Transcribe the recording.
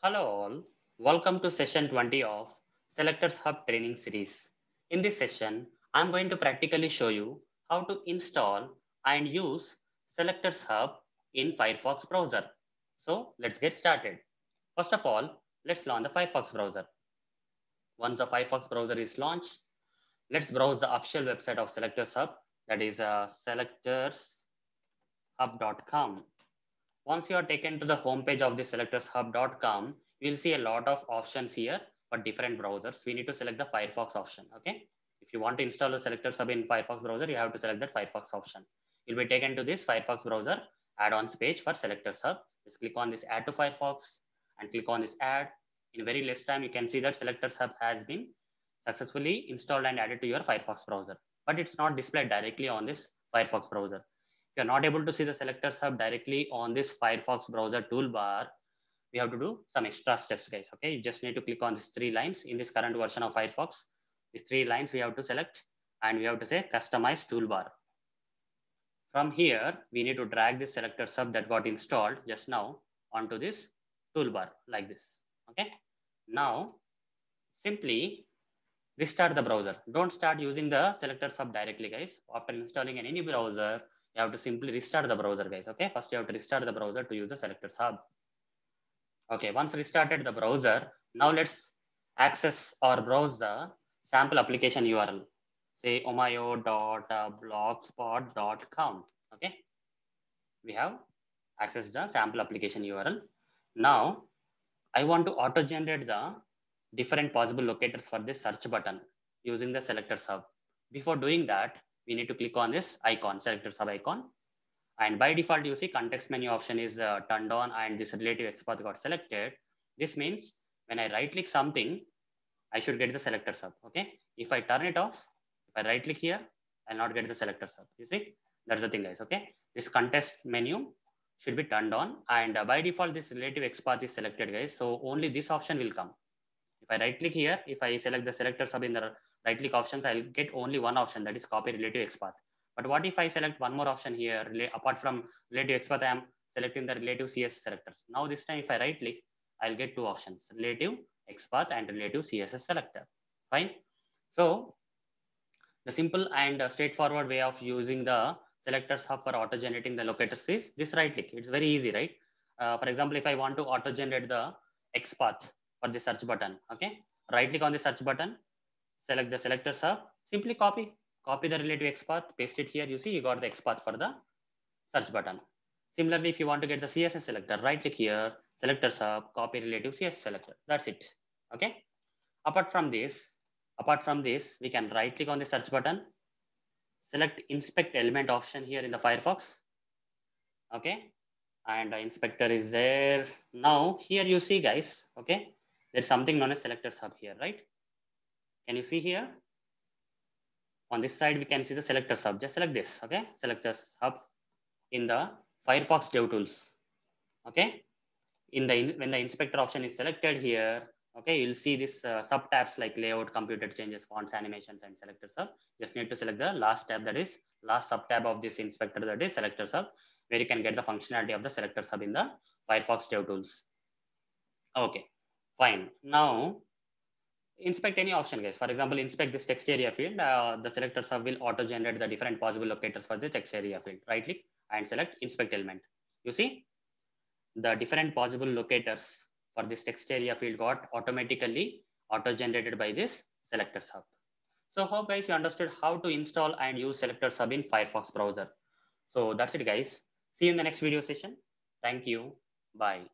Hello all, welcome to session 20 of Selectors Hub training series. In this session, I'm going to practically show you how to install and use Selectors Hub in Firefox browser. So let's get started. First of all, let's launch the Firefox browser. Once the Firefox browser is launched, let's browse the official website of Selectors Hub, that is selectorshub.com. Once you are taken to the homepage of the SelectorsHub.com, you will see a lot of options here for different browsers. We need to select the Firefox option. Okay. If you want to install the Selectors Hub in Firefox browser, you have to select that Firefox option. You'll be taken to this Firefox browser add-ons page for Selectors Hub. Just click on this Add to Firefox and click on this Add. In very less time, you can see that Selectors Hub has been successfully installed and added to your Firefox browser. But it's not displayed directly on this Firefox browser. If you're not able to see the Selectors Hub directly on this Firefox browser toolbar, we have to do some extra steps, guys. Okay, you just need to click on these three lines in this current version of Firefox. These three lines we have to select and we have to say customize toolbar. From here, we need to drag this Selectors Hub that got installed just now onto this toolbar like this. Okay, now simply restart the browser. Don't start using the Selectors Hub directly, guys. After installing any browser, you have to simply restart the browser, guys. Okay, first you have to restart the browser to use the Selectors Hub. Okay, once restarted the browser, now let's access or browse the sample application URL. Say omayo.blogspot.com. Okay, we have accessed the sample application URL. Now I want to auto-generate the different possible locators for this search button using the Selectors Hub. Before doing that, we need to click on this icon, Selectors Hub icon. And by default, you see context menu option is turned on and this relative XPath got selected. This means when I right click something, I should get the Selectors Hub. Okay. If I turn it off, if I right click here, I'll not get the Selectors Hub. You see, that's the thing, guys. Okay. This context menu should be turned on and by default, this relative XPath is selected, guys. So only this option will come. If I right click here, if I select the Selectors Hub in the right click options, I'll get only one option, that is copy relative XPath. But what if I select one more option here, apart from relative XPath, I am selecting the relative CSS selectors. Now this time if I right click, I'll get two options, relative XPath and relative CSS selector. Fine. So the simple and straightforward way of using the Selectors Hub for auto generating the locators is this right click. It's very easy, right? For example, if I want to auto generate the XPath for the search button, okay, right click on the search button, select the Selectors Hub, simply copy the relative XPath, paste it here. You see, you got the XPath for the search button. Similarly, if you want to get the CSS selector, right click here, Selectors Hub, copy relative CSS selector. That's it. Okay. Apart from this, we can right click on the search button, select inspect element option here in the Firefox. Okay. And the inspector is there. Now here you see, guys, okay, there's something known as Selectors Hub here, right? Can you see here? On this side, we can see the Selectors Hub. Just select this, okay? Selectors Hub in the Firefox DevTools, okay? When the inspector option is selected here, okay, you'll see this sub tabs like layout, computer changes, fonts, animations, and Selectors Hub. Just need to select the last tab, that is last sub tab of this inspector, that is Selectors Hub, where you can get the functionality of the Selectors Hub in the Firefox DevTools. Okay, fine. Now inspect any option, guys. For example, inspect this text area field. The Selectors Hub will auto generate the different possible locators for the text area field. Right click and select inspect element. You see the different possible locators for this text area field got automatically auto generated by this Selectors Hub. So hope guys you understood how to install and use Selectors Hub in Firefox browser. So that's it, guys. See you in the next video session. Thank you. Bye.